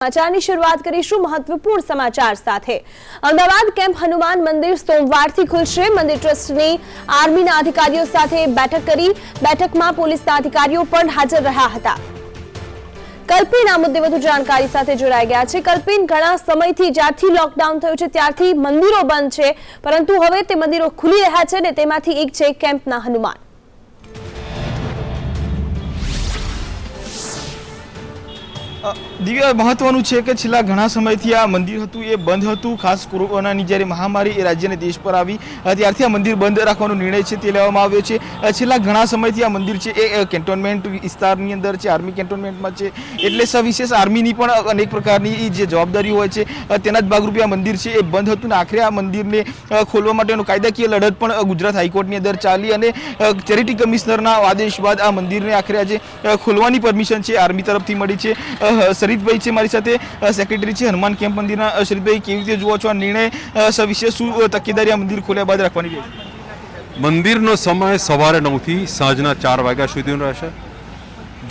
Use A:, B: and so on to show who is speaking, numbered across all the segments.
A: समाचारनी शुरुआत કરીશું મહત્વપૂર્ણ સમાચાર સાથે। અમદાવાદ કેમ્પ હનુમાન મંદિર સોમવારથી ખુલશે। મંદિર ટ્રસ્ટની આર્મીના અધિકારીઓ સાથે બેઠક કરી। બેઠકમાં પોલીસના અધિકારીઓ પણ હાજર રહ્યા હતા। કલ્પિન આ મુદ્દે વધુ જાણકારી સાથે જોડાઈ ગયા છે। કલ્પિન, ઘણા સમયથી જ્યારથી લોકડાઉન થયું છે ત્યારથી મંદિરો બંધ છે, પરંતુ હવે તે મંદિરો ખુલી રહ્યા છે ને તેમાંથી એક છે કેમ્પના હનુમાન।
B: દિવ્ય મહત્વનું છે કે છેલ્લા ઘણા સમયથી આ મંદિર હતું એ બંધ હતું। ખાસ કોરોનાની જ્યારે મહામારી એ રાજ્યને દેશ પર આવી ત્યારથી આ મંદિર બંધ રાખવાનો નિર્ણય છે તે લેવામાં આવ્યો છે। છેલ્લા ઘણા સમયથી આ મંદિર છે એ કેન્ટોનમેન્ટ વિસ્તારની અંદર છે, આર્મી કેન્ટોનમેન્ટમાં છે, એટલે સવિશેષ આર્મીની પણ અનેક પ્રકારની જે જવાબદારી હોય છે તેના જ ભાગરૂપે આ મંદિર છે એ બંધ હતું ને આખરે આ મંદિરને ખોલવા માટેનો કાયદાકીય લડત પણ ગુજરાત હાઈકોર્ટની અંદર ચાલી અને ચેરિટી કમિશનરના આદેશ બાદ આ મંદિરને આખરે આજે ખોલવાની પરમિશન છે આર્મી તરફથી મળી છે। શરીફભાઈ છે મારી સાથે, સેક્રેટરી છે હનુમાન કેમ્પ મંદિરના। શરીફભાઈ, કેવી રીતે જુઓ છો આ નિર્ણય? સવિશેષ શું તકેદારી આ મંદિર ખોલ્યા બાદ રાખવાની રહેશે?
C: મંદિરનો સમય સવારે 9 થી સાંજના 4 વાગ્યા સુધીનો રહેશે।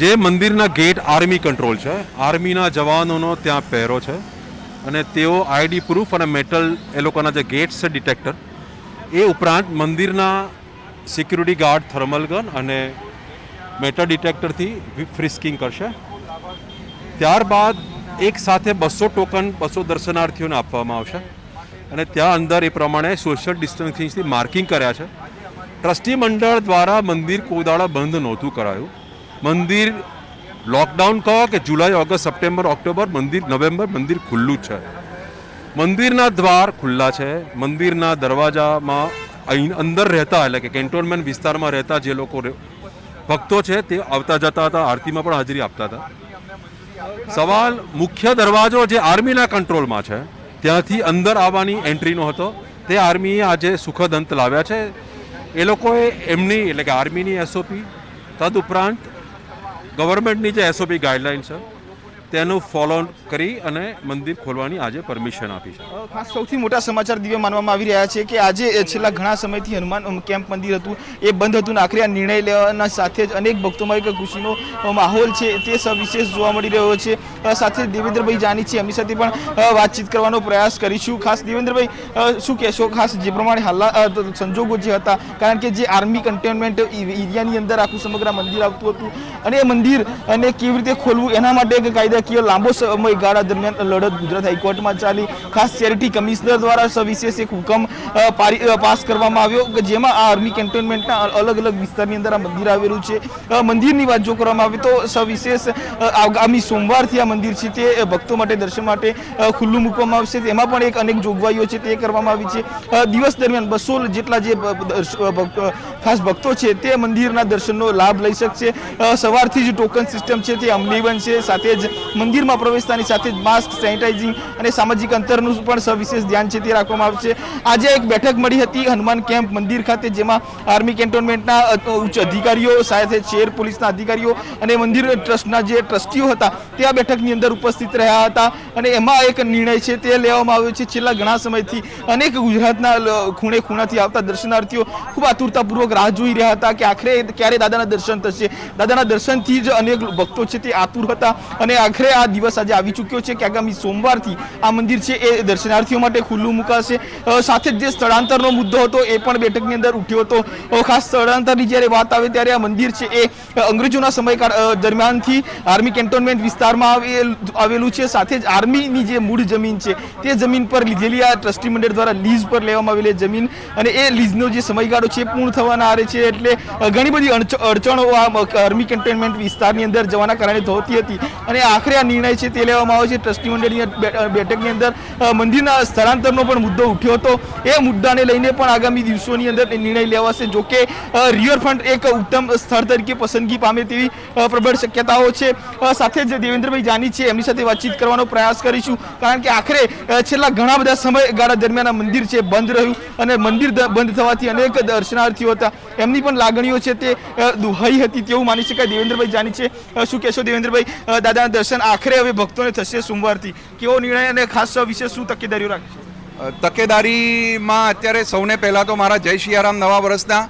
C: જે મંદિરના ગેટ આર્મી કંટ્રોલ છે, આર્મીના જવાનોનો ત્યાં પહેરો છે અને તેઓ આઈડી પ્રૂફ અને મેટલ એ લોકોના જે ગેટ્સ છે ડિટેક્ટર, એ ઉપરાંત મંદિરના સિક્યુરિટી ગાર્ડ થર્મલ ગન અને મેટલ ડિટેક્ટરથી ફ્રિસ્કિંગ કરશે। ત્યારબાદ એક સાથે 200 ટોકન 200 દર્શનાર્થીઓને આપવામાં આવશે અને ત્યાં અંદર એ પ્રમાણે સોશિયલ ડિસ્ટન્સિંગથી માર્કિંગ કર્યા છે। ટ્રસ્ટી મંડળ દ્વારા મંદિર કોદાળા બંધ નહોતું કરાયું। મંદિર લોકડાઉન કહો કે જુલાઈ, ઓગસ્ટ, સપ્ટેમ્બર, ઓક્ટોબર, મંદિર નવેમ્બર, મંદિર ખુલ્લું છે। મંદિરના દ્વાર ખુલ્લા છે। મંદિરના દરવાજામાં અહીં અંદર રહેતા એટલે કે કેન્ટોનમેન્ટ વિસ્તારમાં રહેતા જે લોકો ભક્તો છે તે આવતા જતા હતા, આરતીમાં પણ હાજરી આપતા હતા। સવાલ મુખ્ય દરવાજો જે આર્મીના કંટ્રોલમાં છે ત્યાંથી અંદર આવવાની એન્ટ્રીનો હતો, તે આર્મીએ આજે સુખદ અંત લાવ્યા છે। એ લોકોએ એમની એટલે કે આર્મીની એસઓપી તદુપરાંત ગવર્મેન્ટની જે એસઓપી ગાઈડલાઇન છે તેનું ફોલો કરી અને મંદિર ખોલવાની આજે પરમિશન આપી છે।
B: ખાસ સૌથી મોટા સમાચાર દિવ્ય માનવામાં આવી રહ્યા છે કે આજે છેલ્લા ઘણા સમયથી હનુમાન કેમ્પ મંદિર હતું એ બંધ હતું ને આખરે આ નિર્ણય લેવાના સાથે જ અનેક ભક્તોમાં એક ખુશીનો માહોલ છે તે સવિશેષ જોવા મળી રહ્યો છે। સાથે દેવેન્દ્રભાઈ જાની છે, એમની સાથે પણ વાતચીત કરવાનો પ્રયાસ કરીશું। ખાસ દેવેન્દ્રભાઈ, શું કહેશો? ખાસ જે પ્રમાણે હાલના સંજોગો જે હતા, કારણ કે જે આર્મી કન્ટેનમેન્ટ એરિયાની અંદર આખું સમગ્ર મંદિર આવતું હતું અને એ મંદિર અને કેવી રીતે ખોલવું એના માટે એક કાયદાકીય લાંબો સમયગાળા દરમિયાન લડત ગુજરાત હાઈકોર્ટમાં ચાલી। ખાસ ચેરિટી કમિશનર દ્વારા સવિશેષ એક હુકમ પાસ કરવામાં આવ્યો કે જેમાં આ આર્મી કેન્ટોનમેન્ટના અલગ અલગ વિસ્તારની અંદર આ મંદિર આવેલું છે। મંદિરની વાત જો કરવામાં આવે તો સવિશેષ આગામી સોમવારથી આ મંદિર છે તે ભક્તો માટે દર્શન માટે ખુલ્લું મૂકવામાં આવશે। તેમાં પણ એક અનેક જોગવાઈઓ છે તે કરવામાં આવી છે। દિવસ દરમિયાન 200 જેટલા જે ખાસ ભક્તો છે તે મંદિરના દર્શનનો લાભ લઈ શકશે। સવારથી જ ટોકન સિસ્ટમ છે તે અમલી બનશે। સાથે જ મંદિરમાં પ્રવેશતાની સાથે જ માસ્ક, સેનિટાઇઝિંગ અને સામાજિક અંતરનું પણ સવિશેષ ધ્યાન છે તે રાખવામાં આવશે। આજે એક બેઠક મળી હતી હનુમાન કેમ્પ મંદિર ખાતે, જેમાં આર્મી કેન્ટોનમેન્ટના ઉચ્ચ અધિકારીઓ સાથે શહેર પોલીસના અધિકારીઓ અને મંદિર ટ્રસ્ટના જે ટ્રસ્ટીઓ હતા તે આ બેઠકની અંદર ઉપસ્થિત રહ્યા હતા અને એમાં એક નિર્ણય છે તે લેવામાં આવ્યો છે। છેલ્લા ઘણા સમયથી અનેક ગુજરાતના ખૂણે ખૂણાથી આવતા દર્શનાર્થીઓ ખૂબ આતુરતાપૂર્વક રાહ જોઈ રહ્યા હતા કે આખરે ક્યારે દાદાના દર્શન થશે। દાદાના દર્શનથી જ અનેક ભક્તો છે તે આતુર હતા અને આખરે આ દિવસ આજે આવી ચૂક્યો છે કે આગામી સોમવારથી આ મંદિર છે એ દર્શનાર્થીઓ માટે ખુલ્લું મુકાશે। સાથે જ જે સ્થળાંતરનો મુદ્દો હતો એ પણ બેઠકની અંદર ઉઠ્યો હતો। ખાસ સ્થળાંતરની જ્યારે વાત આવે ત્યારે આ મંદિર છે એ અંગ્રેજોના સમયકાળ દરમિયાનથી આર્મી કેન્ટોનમેન્ટ વિસ્તારમાં આવેલું છે। સાથે જ આર્મીની જે મૂળ જમીન છે તે જમીન પર લીધેલી આ ટ્રસ્ટી મંડળ દ્વારા લીઝ પર લેવામાં આવેલી જમીન અને એ લીઝનો જે સમયગાળો છે પૂર્ણ થવાના આરે છે, એટલે ઘણી બધી અડચણો આ આર્મી કેન્ટોનમેન્ટ વિસ્તારની અંદર જવાના કારણે થતી હતી અને આખરે આ નિર્ણય છે તે લેવામાં આવ્યો છે। ટ્રસ્ટી મંડળની બેઠકની અંદર મંદિરના સ્થળાંતરનો પણ મુદ્દો ઉઠ્યો હતો। એ મુદ્દાને લઈને પણ આગામી દિવસોની અંદર નિર્ણય લેવાશે। જો કે રિવરફ્રન્ટ એક ઉત્તમ સ્થળ તરીકે પસંદગી પામે તેવી પ્રબળ શક્યતાઓ છે। સાથે જ દેવેન્દ્રભાઈ જાની છે, એમની સાથે વાતચીત કરવાનો પ્રયાસ કરીશું, કારણ કે આખરે છેલ્લા ઘણા બધા સમયગાળા દરમિયાન આ મંદિર છે બંધ રહ્યું અને મંદિર બંધ થવાથી અનેક દર્શનાર્થીઓ હતા એમની પણ લાગણીઓ છે તે દુહાઈ હતી તેવું માની શકાય। દેવેન્દ્રભાઈ જાની છે, શું કહેશો દેવેન્દ્રભાઈ? દાદાના દર્શન આખરે હવે ભક્તોને થશે સોમવારથી, કેવો નિર્ણય અને ખાસ વિશે શું તકેદારીઓ રાખશે?
D: તકેદારીમાં અત્યારે સૌને પહેલાં તો મારા જય સિયારામ નવા વર્ષના।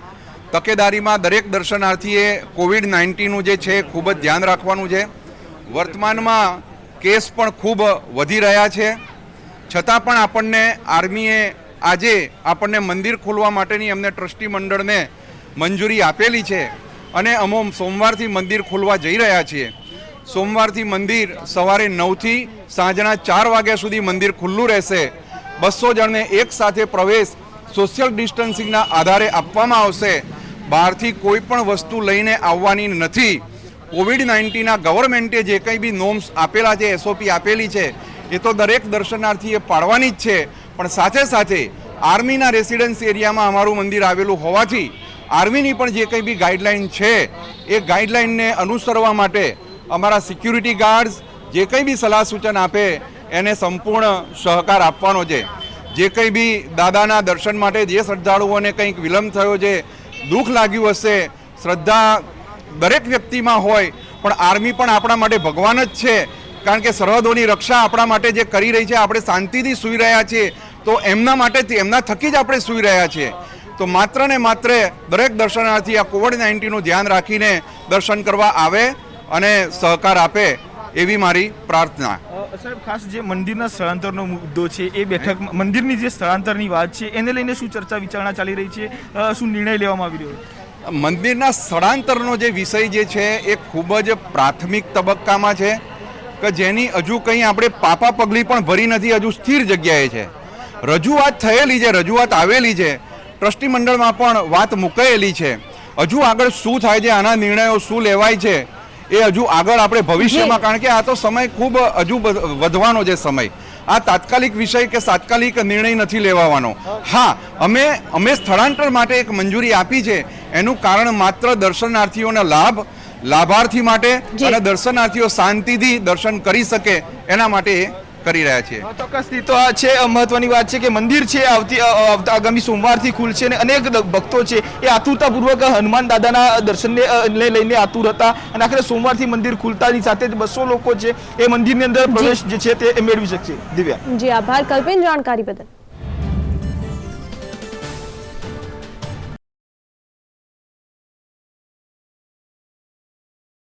D: તકેદારીમાં દરેક દર્શનાર્થીએ કોવિડ-19નું જે છે ખૂબ જ ધ્યાન રાખવાનું છે। વર્તમાનમાં કેસ પણ ખૂબ વધી રહ્યા છે. છતાં પણ આપણને આર્મીએ આજે આપણને મંદિર ખોલવા માટેની એમને ટ્રસ્ટી મંડળને મંજૂરી આપેલી છે અને અમે સોમવારથી મંદિર ખોલવા જઈ રહ્યા છીએ. સોમવારથી મંદિર સવારે 9થી સાંજના 4 વાગ્યા સુધી મંદિર ખુલ્લું રહેશે. 200 જણને એક સાથે પ્રવેશ સોશિયલ ડિસ્ટન્સિંગના આધારે આપવામાં આવશે. બહારથી કોઈ પણ વસ્તુ લઈને આવવાની નથી. કોવિડ-19ના ગવર્મેન્ટે જે કંઈ બી નોર્મ્સ આપેલા છે, એસઓપી આપેલી છે, એ તો દરેક દર્શનાર્થીએ પાળવાની જ છે. પણ સાથે સાથે આર્મીના રેસિડન્સ એરિયામાં અમારું મંદિર આવેલું હોવાથી આર્મીની પણ જે કંઈ બી ગાઈડલાઈન છે એ ગાઈડલાઈનને અનુસરવા માટે અમારા સિક્યુરિટી ગાર્ડ્સ જે કંઈ બી સલાહ સૂચન આપે એને સંપૂર્ણ સહકાર આપવાનો છે. જે કંઈ બી દાદાના દર્શન માટે જે શ્રદ્ધાળુઓને કંઈક વિલંબ થયો છે, દુઃખ લાગ્યું હશે, શ્રદ્ધા દરેક વ્યક્તિમાં હોય, પણ આર્મી પણ આપણા માટે ભગવાન જ છે. કારણ કે સરહદોની રક્ષા આપણા માટે જે કરી રહી છે, આપણે શાંતિથી સૂઈ રહ્યા છીએ, તો એમના માટે એમના થકી જ આપણે સૂઈ રહ્યા છીએ. તો માત્ર ને માત્ર દરેક દર્શનાર્થી આ કોવિડ-19નું ધ્યાન રાખીને દર્શન કરવા આવે અને સહકાર આપે એવી મારી પ્રાર્થના.
B: સાહેબ, ખાસ જે મંદિરના સ્થળાંતરનો મુદ્દો છે એ બેઠક મંદિરની જે સ્થળાંતરની વાત છે એને લઈને શું ચર્ચા વિચારણા ચાલી રહી છે, શું નિર્ણય લેવામાં આવી રહ્યો છે?
D: મંદિરના સ્થળાંતરનો જે વિષય જે છે એ ખૂબ જ પ્રાથમિક તબક્કામાં છે કે જેની હજુ કંઈ આપણે પાપા પગલી પણ ભરી નથી, હજુ સ્થિર જગ્યાએ છે. રજૂઆત થયેલી છે, રજૂઆત આવેલી છે, ટ્રસ્ટી મંડળમાં પણ વાત મુકાયેલી છે. હજુ આગળ શું થાય છે, આના નિર્ણયો શું લેવાય છે એ હજુ આગળ આપણે ભવિષ્યમાં, કારણ કે આ તો સમય ખૂબ હજુ વધવાનો છે સમય. આ તાત્કાલિક વિષય કે તાત્કાલિક નિર્ણય નથી લેવાનો. હા, અમે સ્થળાંતર માટે એક મંજૂરી આપી છે. એનું કારણ માત્ર દર્શનાર્થીઓના લાભાર્થી માટે અને દર્શનાર્થીઓ શાંતિથી દર્શન કરી શકે એના માટે કરી રહ્યા છીએ.
B: ચોક્કસથી તો આ છે મહત્વની વાત છે કે મંદિર છે આગામી સોમવારથી ખુલશે અને અનેક ભક્તો છે એ આતુરતાપૂર્વક હનુમાન દાદાના દર્શનને લઈને આતુર હતા અને આખરે સોમવારથી મંદિર ખુલતાની સાથે જ 200 લોકો છે એ મંદિરની અંદર પ્રવેશ જે છે તે મેળવી શકશે. દિવ્યા,
A: જી આભાર કલ્પિન જાણકારી બદલ.